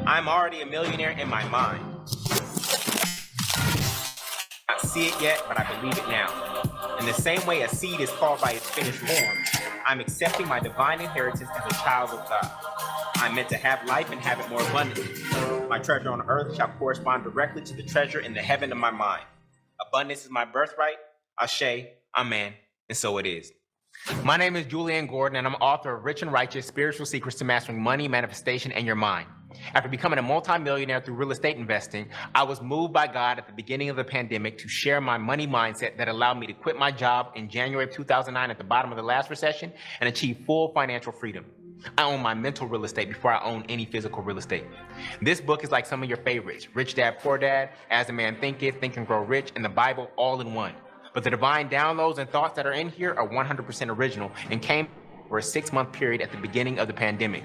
I'm already a millionaire in my mind. I don't see it yet, but I believe it now. In the same way a seed is called by its finished form, I'm accepting my divine inheritance as a child of God. I'm meant to have life and have it more abundantly. My treasure on earth shall correspond directly to the treasure in the heaven of my mind. Abundance is my birthright. Ashe, amen, and so it is. My name is Julian Gordon, and I'm author of Rich and Righteous: Spiritual Secrets to Mastering Money, Manifestation, and Your Mind. After becoming a multimillionaire through real estate investing, I was moved by God at the beginning of the pandemic to share my money mindset that allowed me to quit my job in January of 2009 at the bottom of the last recession and achieve full financial freedom. I own my mental real estate before I own any physical real estate. This book is like some of your favorites: Rich Dad, Poor Dad, As a Man Thinketh, Think and Grow Rich, and the Bible all in one. But the divine downloads and thoughts that are in here are 100% original and came for a 6-month period at the beginning of the pandemic.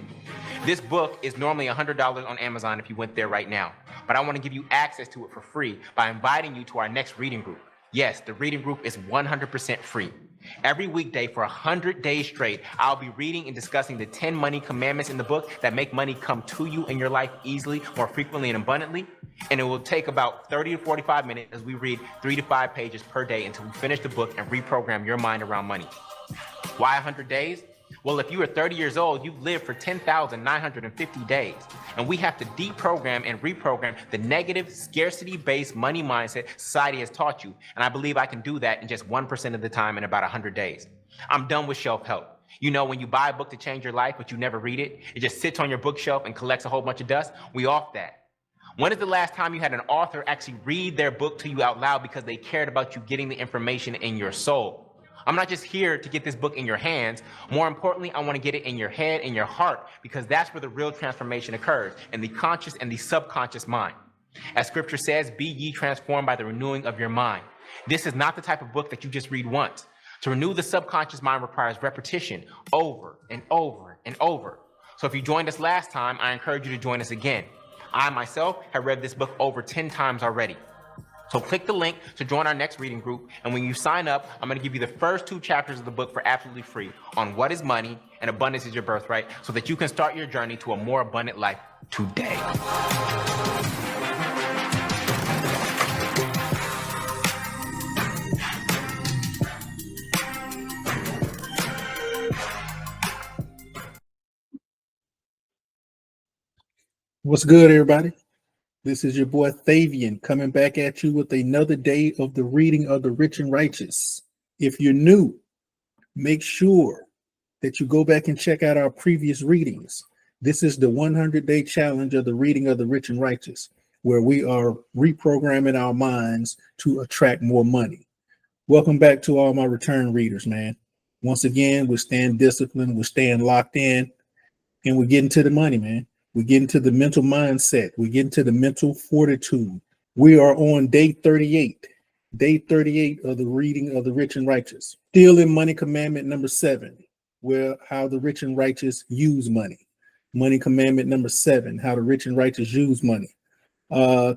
This book is normally $100 on Amazon if you went there right now, but I want to give you access to it for free by inviting you to our next reading group. Yes, the reading group is 100% free. Every weekday for 100 days straight, I'll be reading and discussing the 10 money commandments in the book that make money come to you in your life easily, more frequently, and abundantly. And it will take about 30 to 45 minutes as we read 3 to 5 pages per day until we finish the book and reprogram your mind around money. Why 100 days? Well, if you are 30 years old, you've lived for 10,950 days. And we have to deprogram and reprogram the negative, scarcity-based money mindset society has taught you. And I believe I can do that in just 1% of the time in about 100 days. I'm done with shelf help. You know, when you buy a book to change your life, but you never read it, it just sits on your bookshelf and collects a whole bunch of dust. We off that. When is the last time you had an author actually read their book to you out loud because they cared about you getting the information in your soul? I'm not just here to get this book in your hands. More importantly, I want to get it in your head and your heart, because that's where the real transformation occurs, in the conscious and the subconscious mind. As scripture says, be ye transformed by the renewing of your mind. This is not the type of book that you just read once. To renew the subconscious mind requires repetition over and over and over. So if you joined us last time, I encourage you to join us again. I myself have read this book over 10 times already. So click the link to join our next reading group, and when you sign up, I'm going to give you the first 2 chapters of the book for absolutely free on what is money and abundance is your birthright, so that you can start your journey to a more abundant life today. What's good, everybody? This is your boy Thavian coming back at you with another day of the reading of the Rich and Righteous. If you're new, make sure that you go back and check out our previous readings. This is the 100-day challenge of the reading of the Rich and Righteous, where we are reprogramming our minds to attract more money. Welcome back to all my return readers, man. Once again, we're staying disciplined, we're staying locked in, and we're getting to the money, man. We get into the mental mindset. We get into the mental fortitude. We are on day 38 of the reading of the Rich and Righteous. Still in money commandment number 7, where how the rich and righteous use money. Money commandment number 7, how the rich and righteous use money.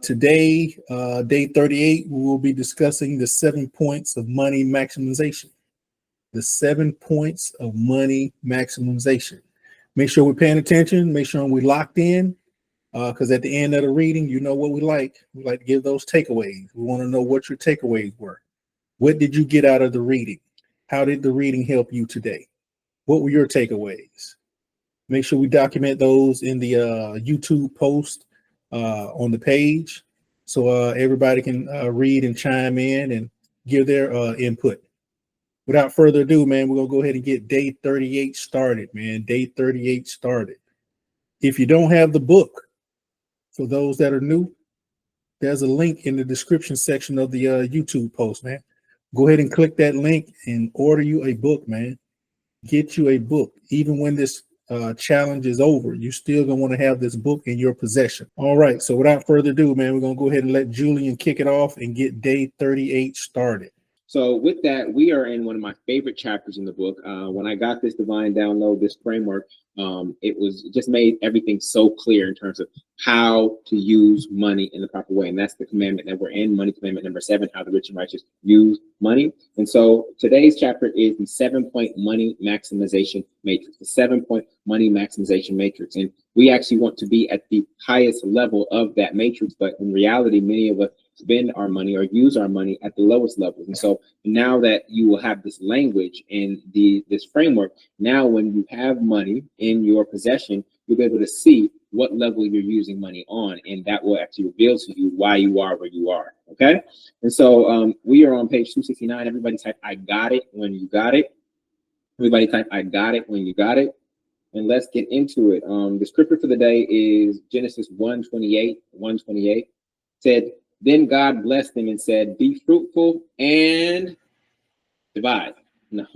Today, day 38, we will be discussing the 7 points of money maximization. The 7 points of money maximization. Make sure we're paying attention. Make sure we're locked in, because at the end of the reading, you know what we like. We like to give those takeaways. We want to know what your takeaways were. What did you get out of the reading? How did the reading help you today? What were your takeaways? Make sure we document those in the YouTube post on the page, so everybody can read and chime in and give their input. Without further ado, man, we're going to go ahead and get day 38 started, man. Day 38 started. If you don't have the book, for those that are new, there's a link in the description section of the YouTube post, man. Go ahead and click that link and order you a book, man. Get you a book. Even when this challenge is over, you're still going to want to have this book in your possession. All right, so without further ado, man, we're going to go ahead and let Julian kick it off and get day 38 started. So with that, we are in one of my favorite chapters in the book. When I got this divine download, this framework, It just made everything so clear in terms of how to use money in the proper way. And that's the commandment that we're in, money commandment number 7, how the rich and righteous use money. And so today's chapter is the 7-point money maximization matrix, the 7-point money maximization matrix. And we actually want to be at the highest level of that matrix, but in reality, many of us spend our money or use our money at the lowest levels. And so now that you will have this language and this framework, now when you have money in your possession, you'll be able to see what level you're using money on, and that will actually reveal to you why you are where you are. Okay, and so we are on page 269. Everybody type "I got it" when you got it. Everybody type "I got it" when you got it. And let's get into it. The scripture for the day is Genesis 1:28. 1:28 said, "Then God blessed them and said, 'Be fruitful and divide.'" No,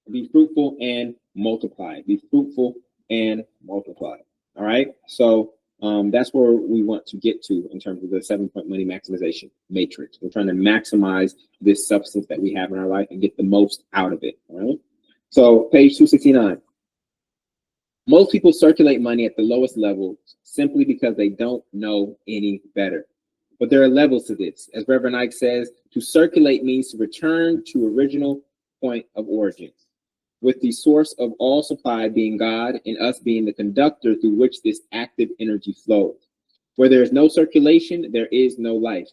be fruitful and multiply. Be fruitful and multiply. All right. So that's where we want to get to in terms of the 7-point money maximization matrix. We're trying to maximize this substance that we have in our life and get the most out of it. All right. So page 269. Most people circulate money at the lowest level simply because they don't know any better. But there are levels to this. As Reverend Ike says, to circulate means to return to original point of origin, with the source of all supply being God and us being the conductor through which this active energy flows. Where there is no circulation, there is no life.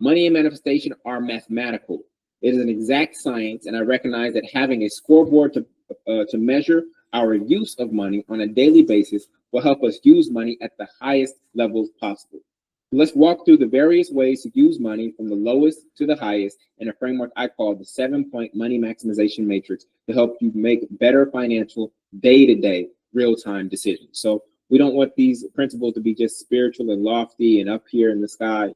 Money and manifestation are mathematical. It is an exact science, and I recognize that having a scoreboard to measure our use of money on a daily basis will help us use money at the highest levels possible. Let's walk through the various ways to use money from the lowest to the highest in a framework I call the 7-point money maximization matrix to help you make better financial day-to-day real-time decisions. So we don't want these principles to be just spiritual and lofty and up here in the sky.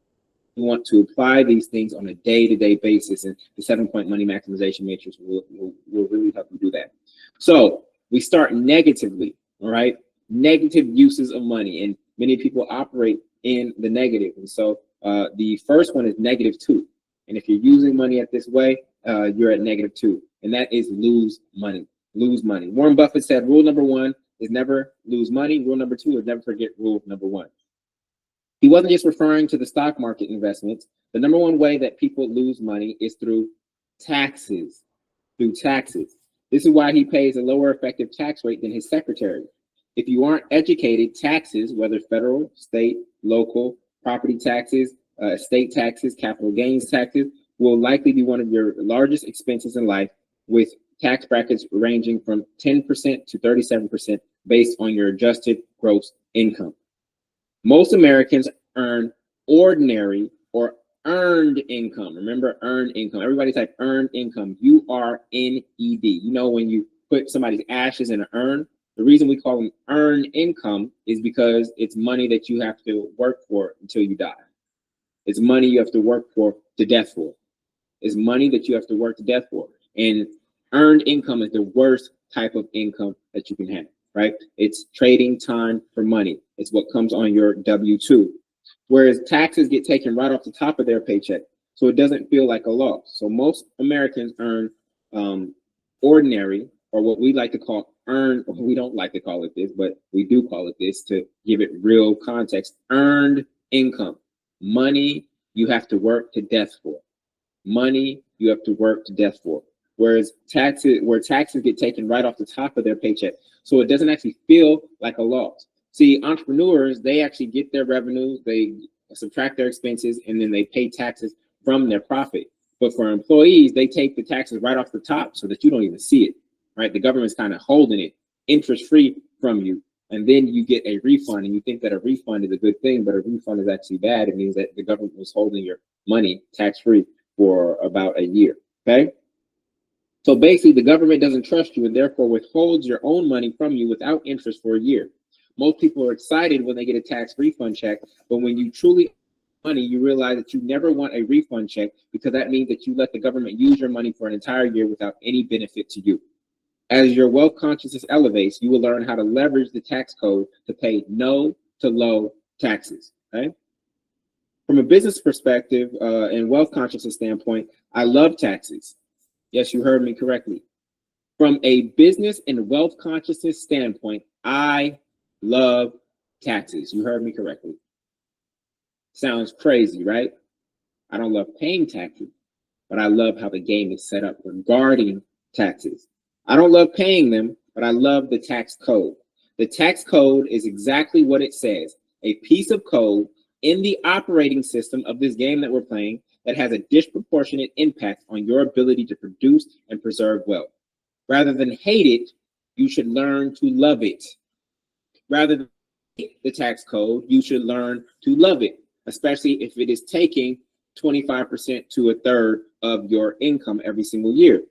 We want to apply these things on a day-to-day basis, and the 7-point money maximization matrix will really help you do that. So we start negatively, all right? Negative uses of money, and many people operate in the negative. And so the first one is -2. And if you're using money at this way, you're at -2. And that is lose money. Lose money. Warren Buffett said rule number 1 is never lose money. Rule number 2 is never forget rule number 1. He wasn't just referring to the stock market investments. The number 1 way that people lose money is through taxes. Through taxes. This is why he pays a lower effective tax rate than his secretary. If you aren't educated, taxes, whether federal, state, local, property taxes, estate taxes, capital gains taxes, will likely be one of your largest expenses in life, with tax brackets ranging from 10% to 37% based on your adjusted gross income. Most Americans earn ordinary or earned income. Remember, earned income. Everybody type earned income. URNED. You know, when you put somebody's ashes in an urn, the reason we call them earned income is because it's money that you have to work for until you die. It's money you have to work for to death for. It's money that you have to work to death for. And earned income is the worst type of income that you can have, right? It's trading time for money. It's what comes on your W-2. Whereas taxes get taken right off the top of their paycheck, so it doesn't feel like a loss. So most Americans earn ordinary, or what we like to call earned, we don't like to call it this, but we do call it this to give it real context, earned income. Money you have to work to death for. Money you have to work to death for. Whereas taxes get taken right off the top of their paycheck, so it doesn't actually feel like a loss. See, entrepreneurs, they actually get their revenues, they subtract their expenses, and then they pay taxes from their profit. But for employees, they take the taxes right off the top so that you don't even see it, right? The government's kind of holding it interest-free from you. And then you get a refund, and you think that a refund is a good thing, but a refund is actually bad. It means that the government was holding your money tax-free for about a year, okay? So basically, the government doesn't trust you and therefore withholds your own money from you without interest for a year. Most people are excited when they get a tax refund check, but when you truly money, you realize that you never want a refund check, because that means that you let the government use your money for an entire year without any benefit to you. As your wealth consciousness elevates, you will learn how to leverage the tax code to pay no to low taxes. Okay. From a business perspective and wealth consciousness standpoint, I love taxes. Yes, you heard me correctly. From a business and wealth consciousness standpoint, I love taxes. You heard me correctly. Sounds crazy, right? I don't love paying taxes, but I love how the game is set up regarding taxes. I don't love paying them, but I love the tax code. The tax code is exactly what it says, a piece of code in the operating system of this game that we're playing that has a disproportionate impact on your ability to produce and preserve wealth. Rather than hate it, you should learn to love it. Rather than hate the tax code, you should learn to love it, especially if it is taking 25% to a third of your income every single year.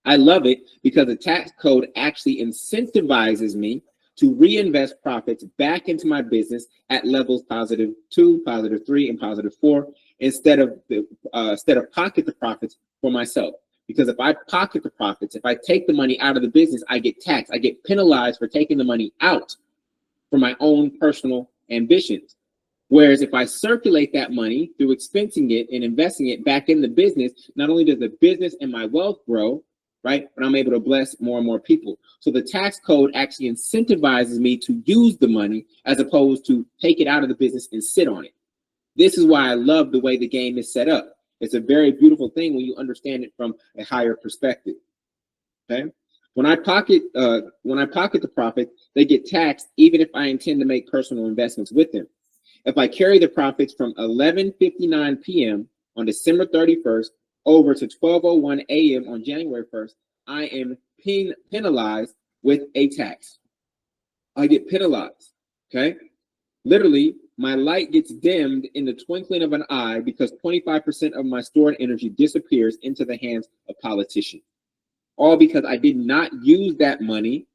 I love it because the tax code actually incentivizes me to reinvest profits back into my business at levels +2, +3, and +4 instead of pocket the profits for myself. Because if I pocket the profits, if I take the money out of the business, I get taxed. I get penalized for taking the money out for my own personal ambitions. Whereas if I circulate that money through expensing it and investing it back in the business, not only does the business and my wealth grow, right, but I'm able to bless more and more people. So the tax code actually incentivizes me to use the money as opposed to take it out of the business and sit on it. This is why I love the way the game is set up. It's a very beautiful thing when you understand it from a higher perspective. Okay, when I pocket the profit, they get taxed even if I intend to make personal investments with them. If I carry the profits from 11:59 p.m. on December 31st over to 12:01 a.m. on January 1st, I am penalized with a tax. I get penalized. Okay, literally, my light gets dimmed in the twinkling of an eye because 25% of my stored energy disappears into the hands of politicians. All because I did not use that money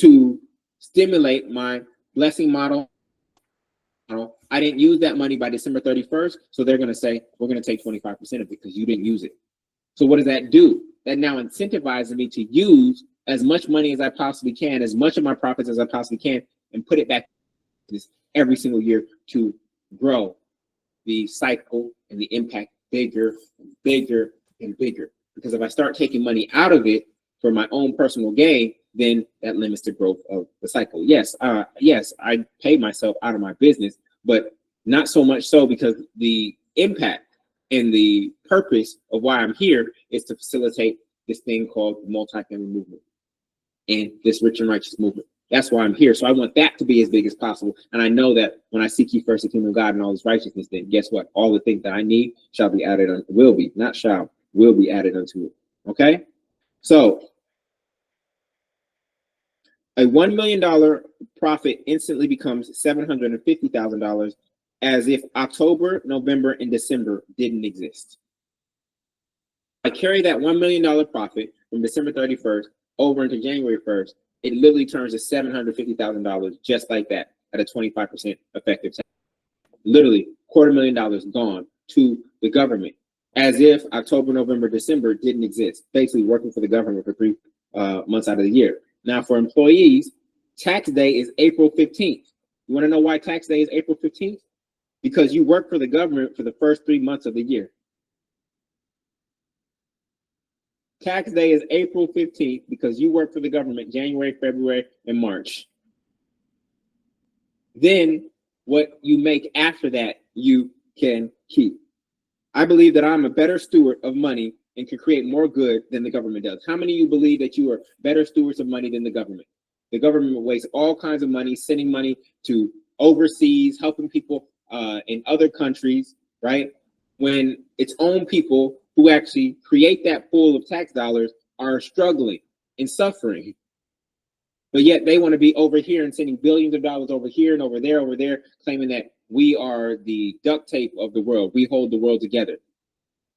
to stimulate my blessing model. I didn't use that money by December 31st, so they're going to say, we're going to take 25% of it because you didn't use it. So what does that do? That now incentivizes me to use as much money as I possibly can, as much of my profits as I possibly can, and put it back every single year to grow the cycle and the impact bigger and bigger and bigger. Because if I start taking money out of it for my own personal gain, then that limits the growth of the cycle. Yes, I pay myself out of my business, but not so much so because the impact and the purpose of why I'm here is to facilitate this thing called the multi-family movement and this rich and righteous movement. That's why I'm here. So I want that to be as big as possible. And I know that when I seek ye first the kingdom of God and all his righteousness, then guess what? All the things that I need shall be added unto, will be added unto it. Okay? So a $1 million profit instantly becomes $750,000 as if October, November, and December didn't exist. I carry that $1 million profit from December 31st over into January 1st. It literally turns to $750,000 just like that at a 25% effective tax. Literally $250,000 gone to the government as if October, November, December didn't exist, basically working for the government for 3 months out of the year. Now for employees, tax day is April 15th. You want to know why tax day is April 15th? Because you work for the government for the first 3 months of the year. Tax day is April 15th because you work for the government January, February, and March. Then what you make after that, you can keep. I believe that I'm a better steward of money and can create more good than the government does. How many of you believe that you are better stewards of money than the government? The government wastes all kinds of money, sending money to overseas, helping people in other countries, right? When its own people who actually create that pool of tax dollars are struggling and suffering. But yet they want to be over here and sending billions of dollars over here and over there, claiming that we are the duct tape of the world. We hold the world together,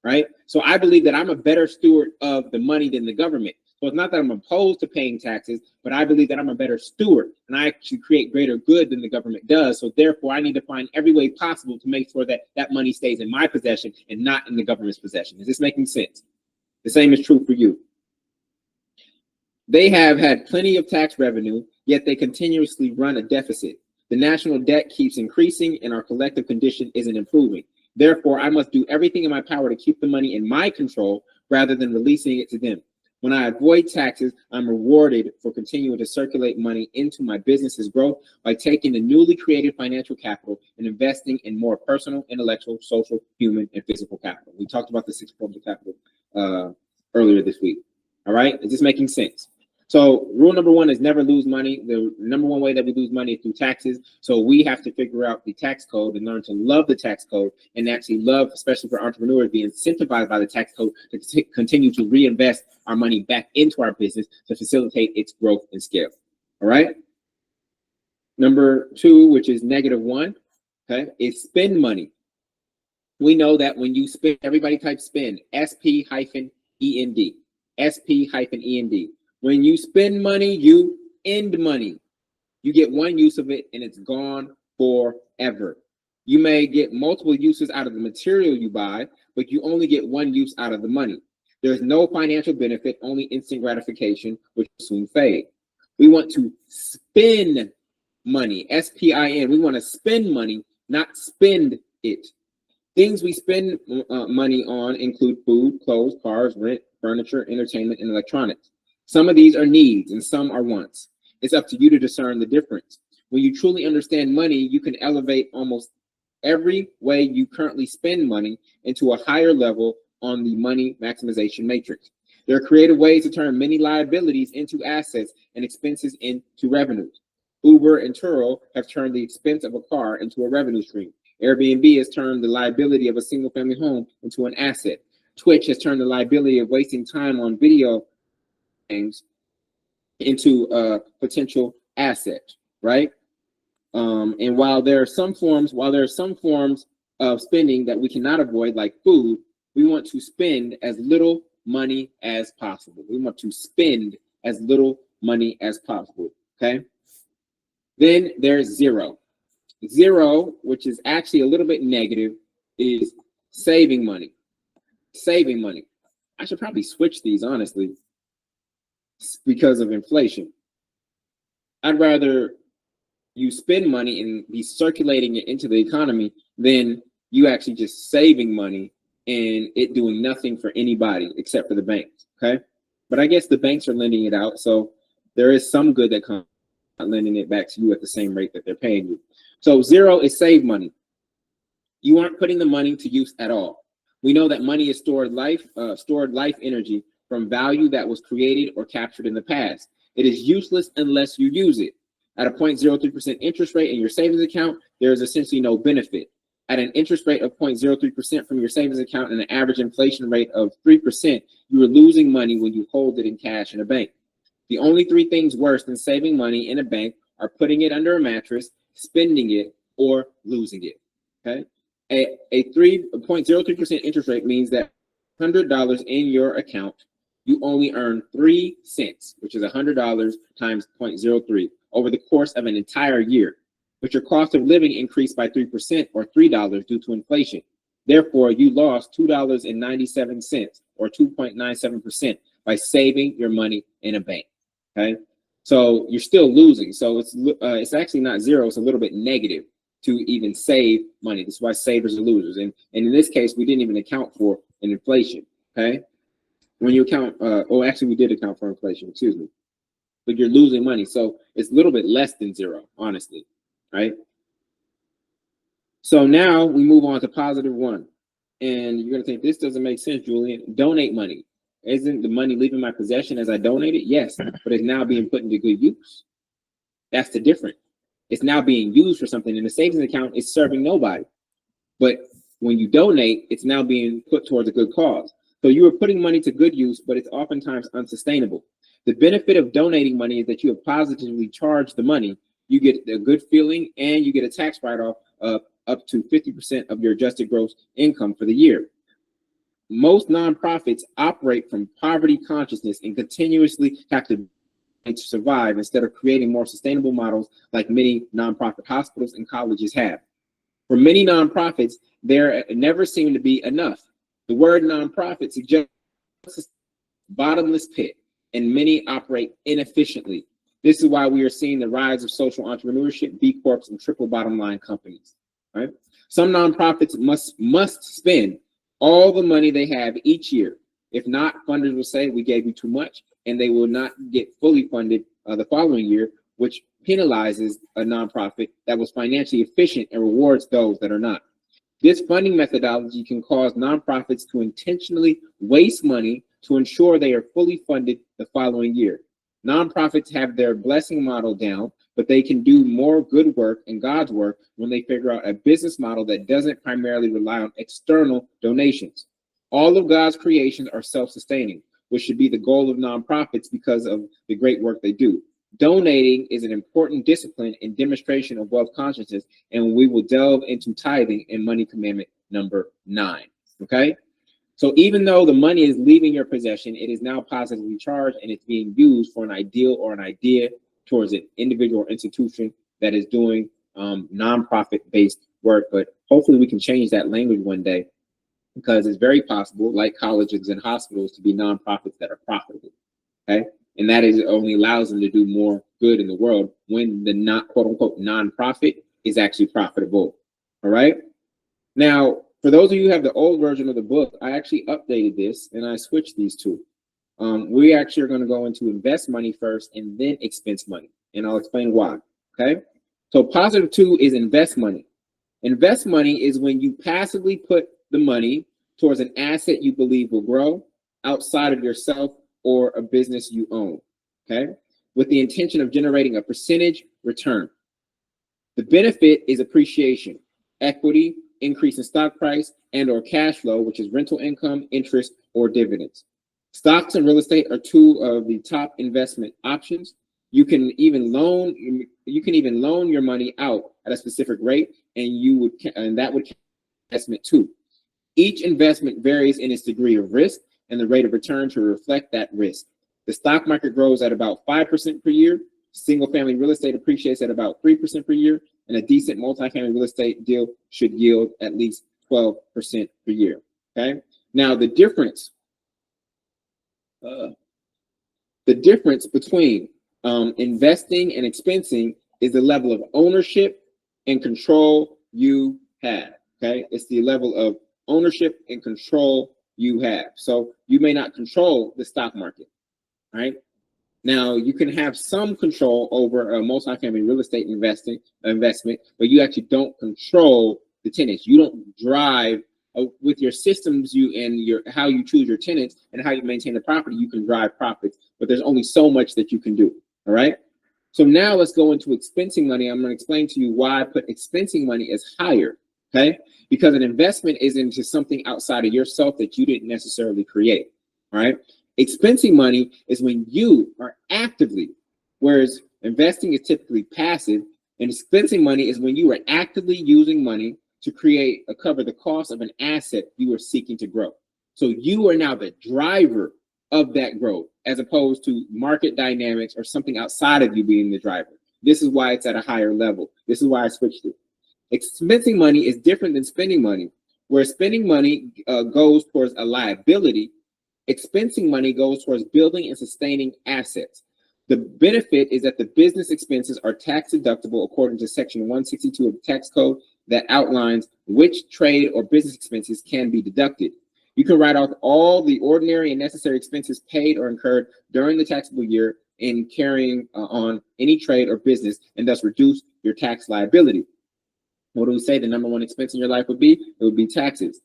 right? So I believe that I'm a better steward of the money than the government. So it's not that I'm opposed to paying taxes, but I believe that I'm a better steward and I actually create greater good than the government does. So therefore, I need to find every way possible to make sure that that money stays in my possession and not in the government's possession. Is this making sense? The same is true for you. They have had plenty of tax revenue, yet they continuously run a deficit. The national debt keeps increasing and our collective condition isn't improving. Therefore, I must do everything in my power to keep the money in my control rather than releasing it to them. When I avoid taxes, I'm rewarded for continuing to circulate money into my business's growth by taking the newly created financial capital and investing in more personal, intellectual, social, human, and physical capital. We talked about the 6 forms of capital earlier this week. All right, is this making sense? So rule number 1 is never lose money. The number 1 way that we lose money is through taxes. So we have to figure out the tax code and learn to love the tax code and actually love, especially for entrepreneurs, be incentivized by the tax code to continue to reinvest our money back into our business to facilitate its growth and scale. All right. Number 2, which is -1, okay, is spend money. We know that when you spend, everybody type spend, SP-END, SP-END. When you spend money, you end money. You get one use of it and it's gone forever. You may get multiple uses out of the material you buy, but you only get one use out of the money. There's no financial benefit, only instant gratification, which will soon fade. We want to spend money, S-P-I-N. We want to spend money, not spend it. Things we spend money on include food, clothes, cars, rent, furniture, entertainment, and electronics. Some of these are needs and some are wants. It's up to you to discern the difference. When you truly understand money, you can elevate almost every way you currently spend money into a higher level on the money maximization matrix. There are creative ways to turn many liabilities into assets and expenses into revenues. Uber and Turo have turned the expense of a car into a revenue stream. Airbnb has turned the liability of a single-family home into an asset. Twitch has turned the liability of wasting time on video games into a potential asset, right? And while there are some forms of spending that we cannot avoid, like food, we want to spend as little money as possible. We want to spend as little money as possible, okay? Then there's zero. Zero, which is actually a little bit negative, is saving money. Saving money. I should probably switch these, honestly, because of inflation. I'd rather you spend money and be circulating it into the economy than you actually just saving money and it doing nothing for anybody except for the banks, okay? But I guess the banks are lending it out, so there is some good that comes out lending it back to you at the same rate that they're paying you. So zero is save money. You aren't putting the money to use at all. We know that money is stored life energy from value that was created or captured in the past. It is useless unless you use it. At a 0.03% interest rate in your savings account, there is essentially no benefit. At an interest rate of 0.03% from your savings account and an average inflation rate of 3%, you are losing money when you hold it in cash in a bank. The only 3 things worse than saving money in a bank are putting it under a mattress, spending it, or losing it, okay? A 3.03% interest rate means that $100 in your account, you only earn 3 cents, which is $100 times 0.03 over the course of an entire year. But your cost of living increased by 3% or $3 due to inflation. Therefore, you lost $2.97 or 2.97% by saving your money in a bank, okay? So you're still losing. So it's actually not zero, it's a little bit negative to even save money. That's why savers are losers. And in this case, we didn't even account for an inflation, okay? When you account, actually we did account for inflation, excuse me. But you're losing money. So it's a little bit less than zero, honestly, right? So now we move on to +1. And you're gonna think, this doesn't make sense, Julian. Donate money. Isn't the money leaving my possession as I donate it? Yes, but it's now being put into good use. That's the difference. It's now being used for something. In the savings account, it's serving nobody. But when you donate, it's now being put towards a good cause. So you are putting money to good use, but it's oftentimes unsustainable. The benefit of donating money is that you have positively charged the money. You get a good feeling and you get a tax write-off of up to 50% of your adjusted gross income for the year. Most nonprofits operate from poverty consciousness and continuously have to survive instead of creating more sustainable models like many nonprofit hospitals and colleges have. For many nonprofits, there never seem to be enough. The word nonprofit suggests a bottomless pit, and many operate inefficiently. This is why we are seeing the rise of social entrepreneurship, B Corps, and triple bottom line companies. Right? Some nonprofits must spend all the money they have each year. If not, funders will say we gave you too much, and they will not get fully funded the following year, which penalizes a nonprofit that was financially efficient and rewards those that are not. This funding methodology can cause nonprofits to intentionally waste money to ensure they are fully funded the following year. Nonprofits have their blessing model down, but they can do more good work and God's work when they figure out a business model that doesn't primarily rely on external donations. All of God's creations are self-sustaining, which should be the goal of nonprofits because of the great work they do. Donating is an important discipline and demonstration of wealth consciousness, and we will delve into tithing in money commandment number 9. Okay? So even though the money is leaving your possession, it is now positively charged and it's being used for an ideal or an idea towards an individual or institution that is doing nonprofit-based work. But hopefully we can change that language one day, because it's very possible, like colleges and hospitals, to be nonprofits that are profitable. Okay? And that is only allows them to do more good in the world when the not quote unquote nonprofit is actually profitable. All right. Now, for those of you who have the old version of the book, I actually updated this and I switched these two. We actually are going to go into invest money first and then expense money. And I'll explain why. Okay. So positive 2 is invest money. Invest money is when you passively put the money towards an asset you believe will grow outside of yourself or a business you own, okay, with the intention of generating a percentage return. The benefit is appreciation, equity, increase in stock price, and or cash flow, which is rental income, interest, or dividends. Stocks and real estate are 2 of the top investment options. You can even loan your money out at a specific rate, and that would count investment too. Each investment varies in its degree of risk and the rate of return to reflect that risk. The stock market grows at about 5% per year. Single family real estate appreciates at about 3% per year, and a decent multifamily real estate deal should yield at least 12% per year. Okay. Now the difference between investing and expensing is the level of ownership and control you have. Okay, it's the level of ownership and control you have. So you may not control the stock market, right? Now you can have some control over a multifamily real estate investment, but you actually don't control the tenants. You don't drive with your systems, how you choose your tenants and how you maintain the property. You can drive profits, but there's only so much that you can do. All right. So now let's go into expensing money. I'm going to explain to you why I put expensing money as higher. Okay, because an investment is into something outside of yourself that you didn't necessarily create. All right. Expensing money is when you are actively, whereas investing is typically passive, and expensing money is when you are actively using money to cover the cost of an asset you are seeking to grow. So you are now the driver of that growth, as opposed to market dynamics or something outside of you being the driver. This is why it's at a higher level. This is why I switched it. Expensing money is different than spending money. Where spending money goes towards a liability, expensing money goes towards building and sustaining assets. The benefit is that the business expenses are tax deductible according to Section 162 of the tax code that outlines which trade or business expenses can be deducted. You can write off all the ordinary and necessary expenses paid or incurred during the taxable year in carrying on any trade or business, and thus reduce your tax liability. What do we say the number 1 expense in your life would be? It would be taxes,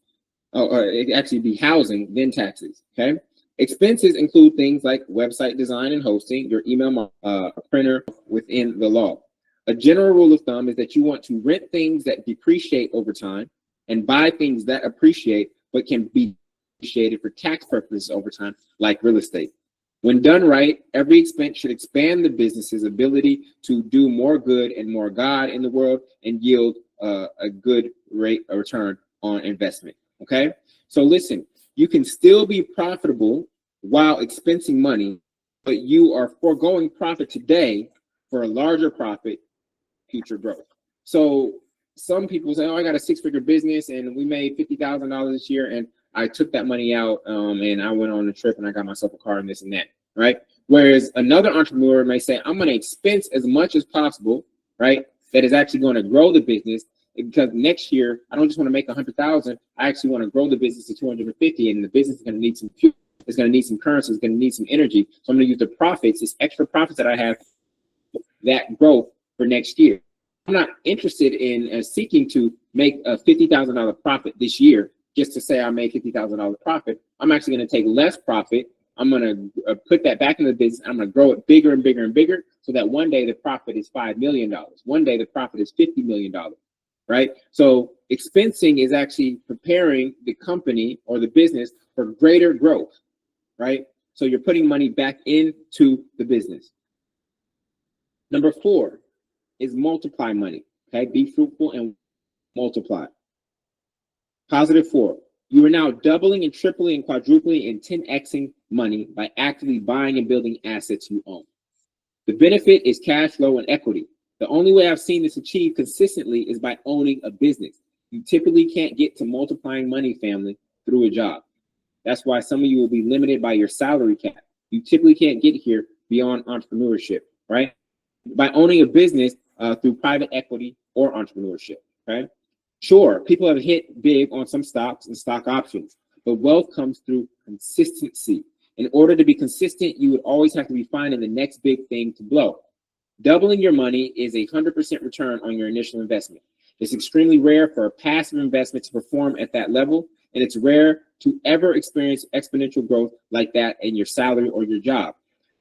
or it actually be housing, then taxes. Okay. Expenses include things like website design and hosting, your email, a printer within the law. A general rule of thumb is that you want to rent things that depreciate over time and buy things that appreciate but can be depreciated for tax purposes over time, like real estate. When done right, every expense should expand the business's ability to do more good and more God in the world and yield a good rate of return on investment. Okay, so listen, you can still be profitable while expensing money, but you are foregoing profit today for a larger profit, future growth. So some people say, oh, I got a 6-figure business and we made $50,000 this year, and I took that money out and I went on a trip and I got myself a car and this and that, right? Whereas another entrepreneur may say, I'm going to expense as much as possible, right? That is actually going to grow the business, because next year I don't just want to make 100,000. I actually want to grow the business to 250, and the business is going to need some fuel It's going to need some currency. It's going to need some energy. So I'm going to use the profits, this extra profits that I have, that growth for next year. I'm not interested in seeking to make a $50,000 profit this year just to say I made $50,000 profit. I'm actually going to take less profit. I'm going to put that back into the business. I'm going to grow it bigger and bigger and bigger so that one day the profit is $5 million. One day the profit is $50 million, right? So expensing is actually preparing the company or the business for greater growth, right? So you're putting money back into the business. Number 4 is multiply money, okay? Be fruitful and multiply. Positive 4. You are now doubling and tripling and quadrupling and 10xing money by actively buying and building assets you own. The benefit is cash flow and equity. The only way I've seen this achieved consistently is by owning a business. You typically can't get to multiplying money, family, through a job. That's why some of you will be limited by your salary cap. You typically can't get here beyond entrepreneurship, right? By owning a business through private equity or entrepreneurship, right? Sure, people have hit big on some stocks and stock options, but wealth comes through consistency. In order to be consistent, you would always have to be finding the next big thing to blow. Doubling your money is a 100% return on your initial investment. It's extremely rare for a passive investment to perform at that level, and it's rare to ever experience exponential growth like that in your salary or your job.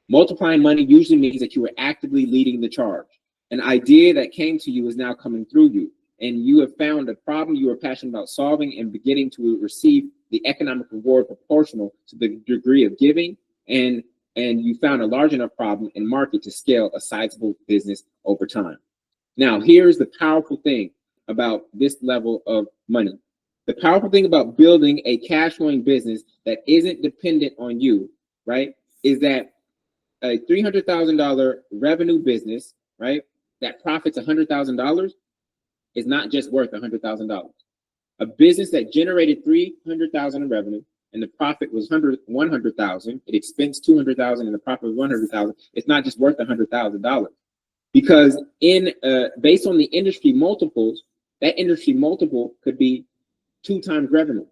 Multiplying money usually means that you are actively leading the charge. An idea that came to you is now coming through you, and you have found a problem you are passionate about solving and beginning to receive the economic reward proportional to the degree of giving, and you found a large enough problem and market to scale a sizable business over time. Now, here's the powerful thing about this level of money. The powerful thing about building a cash flowing business that isn't dependent on you, right, is that a $300,000 revenue business, right, that profits $100,000 is not just worth $100,000. A business that generated $300,000 in revenue and the profit was $100,000, it expensed $200,000 and the profit was $100,000. It's not just worth $100,000 because based on the industry multiples, that industry multiple could be 2 times revenue,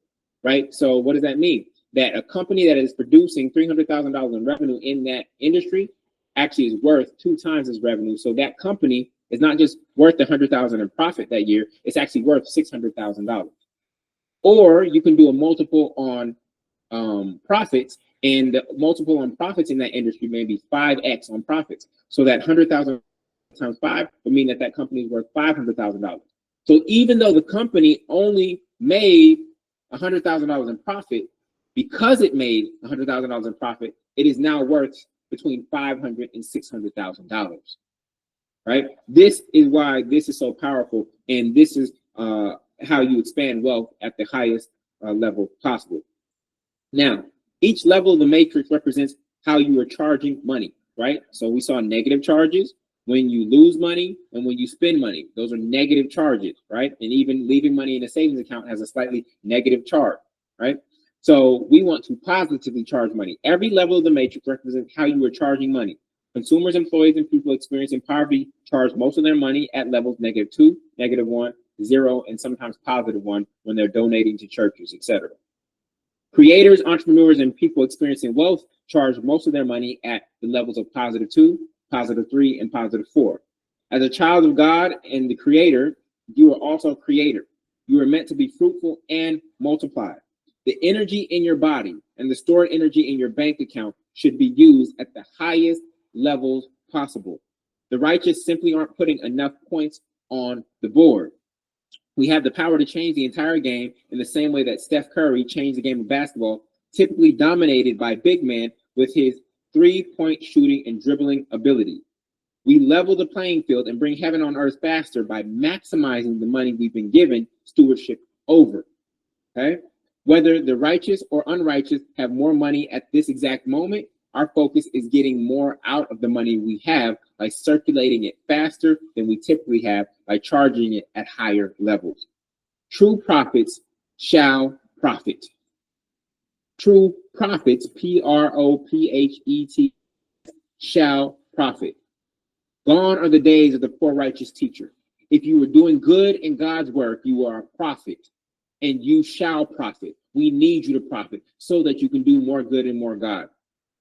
right? So what does that mean? That a company that is producing $300,000 in revenue in that industry actually is worth 2 times its revenue. So that company is not just worth $100,000 in profit that year; it's actually worth $600,000. Or you can do a multiple on profits, and the multiple on profits in that industry may be 5x on profits. So that 100,000 times 5 would mean that that company is worth $500,000. So even though the company only made $100,000 in profit, because it made $100,000 in profit, it is now worth between $500,000 and $600,000. Right? This is why this is so powerful, and this is how you expand wealth at the highest level possible. Now, each level of the matrix represents how you are charging money, right? So we saw negative charges when you lose money and when you spend money. Those are negative charges, right? And even leaving money in a savings account has a slightly negative charge, right? So we want to positively charge money. Every level of the matrix represents how you are charging money. Consumers, employees, and people experiencing poverty charge most of their money at levels -2, -1, 0, and sometimes +1 when they're donating to churches, etc. Creators, entrepreneurs, and people experiencing wealth charge most of their money at the levels of +2, +3, and +4. As a child of God and the Creator, you are also a creator. You are meant to be fruitful and multiply. The energy in your body and the stored energy in your bank account should be used at the highest levels possible. The righteous simply aren't putting enough points on the board. We have the power to change the entire game in the same way that Steph Curry changed the game of basketball, typically dominated by big man with his 3-point shooting and dribbling ability. We level the playing field and bring heaven on earth faster by maximizing the money we've been given stewardship over. Okay? Whether the righteous or unrighteous have more money at this exact moment, our focus is getting more out of the money we have by circulating it faster than we typically have by charging it at higher levels. True prophets shall profit. True prophets, Prophet, shall profit. Gone are the days of the poor righteous teacher. If you are doing good in God's work, you are a prophet, and you shall profit. We need you to profit so that you can do more good and more God.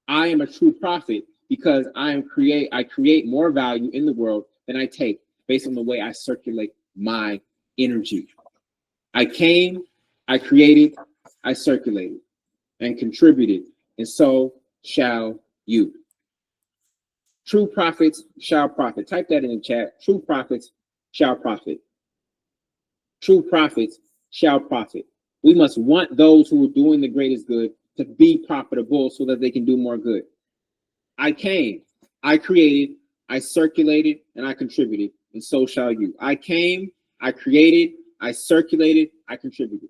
I am a true prophet because I create more value in the world than I take based on the way I circulate my energy. I came, I created, I circulated and contributed, and so shall you. True prophets shall profit. Type that in the chat. True prophets shall profit. True prophets shall profit. We must want those who are doing the greatest good to be profitable so that they can do more good. I came, I created, I circulated, and I contributed, and so shall you. I came, I created, I circulated, I contributed.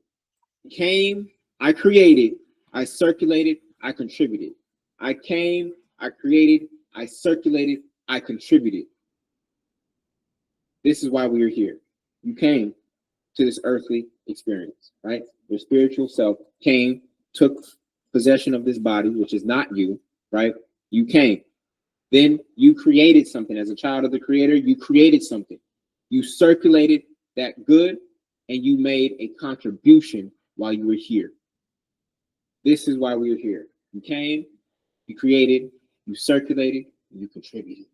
Came, I created, I circulated, I contributed. I came, I created, I circulated, I contributed. This is why we are here. You came to this earthly experience, right? Your spiritual self came, took possession of this body, which is not you, right? You came. Then you created something. As a child of the Creator, you created something. You circulated that good, and you made a contribution while you were here. This is why we are here. You came, you created, you circulated, you contributed.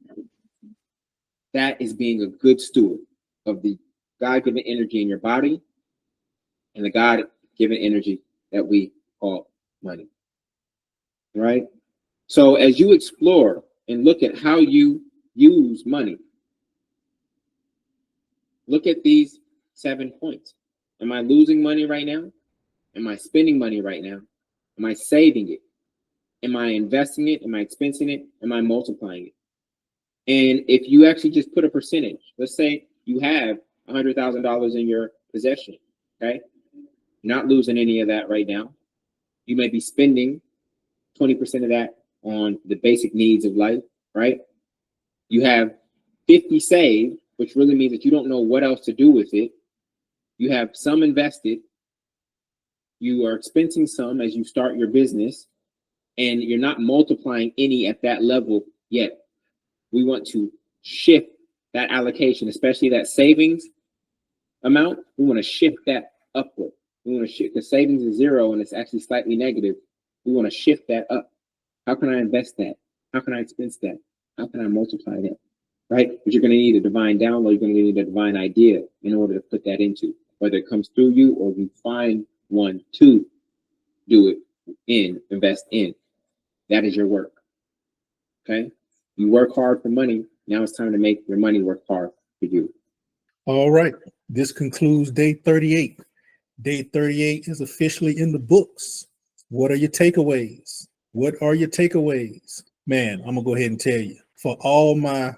That is being a good steward of the God-given energy in your body and the God-given energy that we call money. Right? So as you explore and look at how you use money, look at these 7 points. Am I losing money right now? Am I spending money right now? Am I saving it? Am I investing it? Am I expensing it? Am I multiplying it? And if you actually just put a percentage, let's say you have $100,000 in your possession, okay? You're not losing any of that right now. You may be spending 20% of that on the basic needs of life, right? You have 50 saved, which really means that you don't know what else to do with it. You have some invested. You are expensing some as you start your business, and you're not multiplying any at that level yet. We want to shift that allocation, especially that savings amount. We want to shift that upward. We want to shift. The savings is 0 and it's actually slightly negative. We want to shift that up. How can I invest that? How can I expense that? How can I multiply that? Right? But you're going to need a divine download. You're going to need a divine idea in order to put that into, whether it comes through you or you find one to do it in, invest in. That is your work. Okay? You work hard for money. Now it's time to make your money work hard for you. All right. This concludes day 38. Day 38 is officially in the books. What are your takeaways? What are your takeaways? Man, I'm going to go ahead and tell you. For all my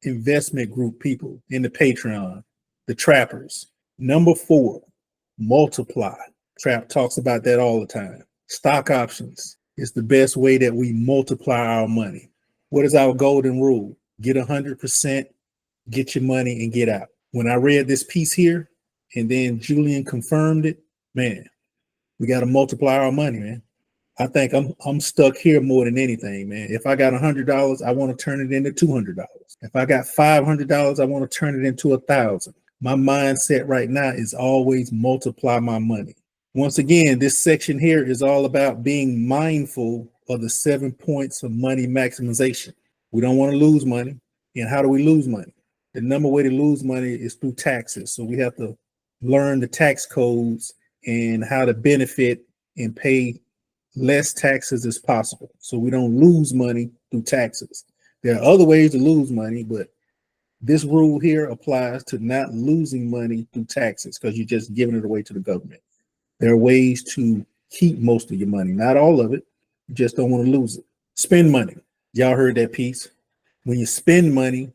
investment group people in the Patreon, the trappers, number 4, multiply. Trap talks about that all the time. Stock options is the best way that we multiply our money. What is our golden rule? Get 100%, get your money, and get out. When I read this piece here, and then Julian confirmed it, man, we got to multiply our money, man. I think I'm stuck here more than anything, man. If I got $100, I want to turn it into $200. If I got $500, I want to turn it into 1,000. My mindset right now is always multiply my money. Once again, this section here is all about being mindful of the 7 points of money maximization. We don't want to lose money. And how do we lose money? The number way to lose money is through taxes. So we have to learn the tax codes and how to benefit and pay less taxes as possible, so we don't lose money through taxes. There are other ways to lose money, but this rule here applies to not losing money through taxes because you're just giving it away to the government. There are ways to keep most of your money, not all of it. You just don't want to lose it. Spend money. Y'all heard that piece. When you spend money,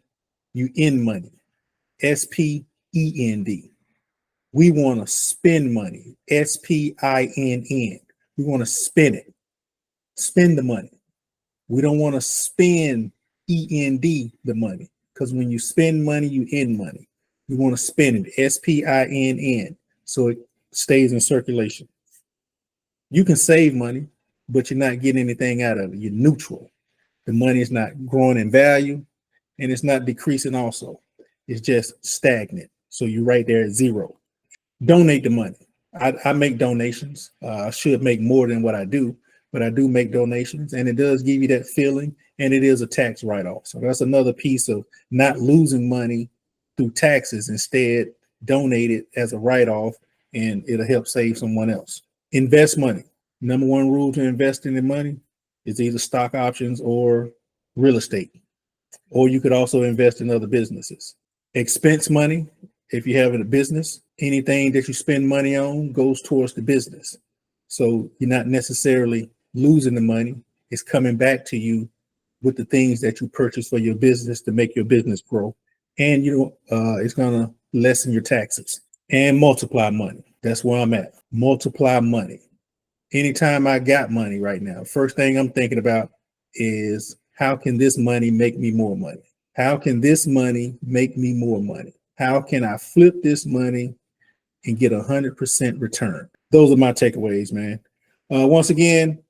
you end money. S-P-E-N-D. We want to spend money. S-P-I-N-N. We want to spend it. Spend the money. We don't want to spend E-N-D the money, because when you spend money, you end money. We want to spend it. S-P-I-N-N. So it stays in circulation. You can save money, but you're not getting anything out of it. You're neutral. The money is not growing in value, and it's not decreasing also. It's just stagnant. So you're right there at 0. Donate the money. I make donations. I should make more than what I do, but I do make donations, and it does give you that feeling, and it is a tax write-off. So that's another piece of not losing money through taxes. Instead, donate it as a write-off, and it'll help save someone else. Invest money. Number one rule to investing in money is either stock options or real estate, or you could also invest in other businesses. Expense money. If you have a business, anything that you spend money on goes towards the business. So you're not necessarily losing the money. It's coming back to you with the things that you purchase for your business to make your business grow. And it's gonna lessen your taxes. And multiply money. That's where I'm at. Multiply money. Anytime I got money right now, first thing I'm thinking about is how can this money make me more money? How can this money make me more money? How can I flip this money and get 100% return? Those are my takeaways, man. Once again,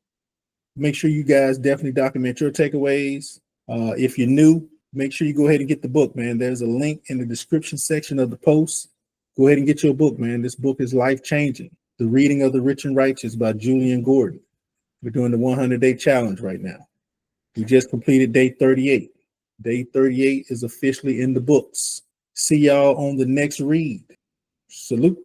make sure you guys definitely document your takeaways. If you're new, make sure you go ahead and get the book, man. There's a link in the description section of the post. Go ahead and get your book, man. This book is life-changing. The Reading of the Rich and Righteous by Julian Gordon. We're doing the 100-day challenge right now. We just completed day 38. Day 38 is officially in the books. See y'all on the next read. Salute.